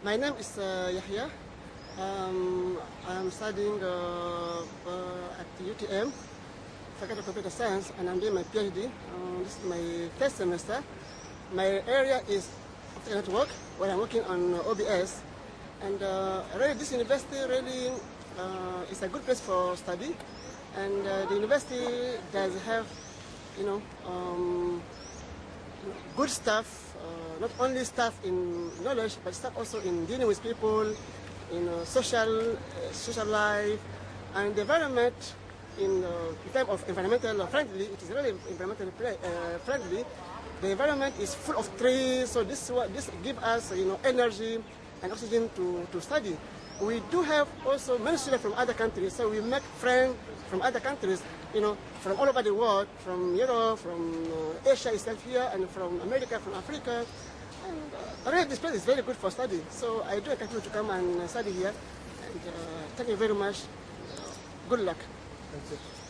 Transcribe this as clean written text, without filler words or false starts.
My name is Yahya. I'm studying at the UTM, Faculty of Computer Science, and I'm doing my PhD. This is my first semester. My area is optical network, where I'm working on OBS. And really, this university really is a good place for study. And the university does have, good stuff. Not only stuff in knowledge, but stuff also in dealing with people, in social life, and the environment. In terms of environmental friendly, it is really environmentally friendly. The environment is full of trees, so this gives us energy and oxygen to study. We do have also many students from other countries, so we make friends from other countries, from all over the world, from Europe, from Asia itself here, and from America, from Africa. And really, this place is very good for study. So I do encourage you to come and study here. And thank you very much. Good luck. Thank you.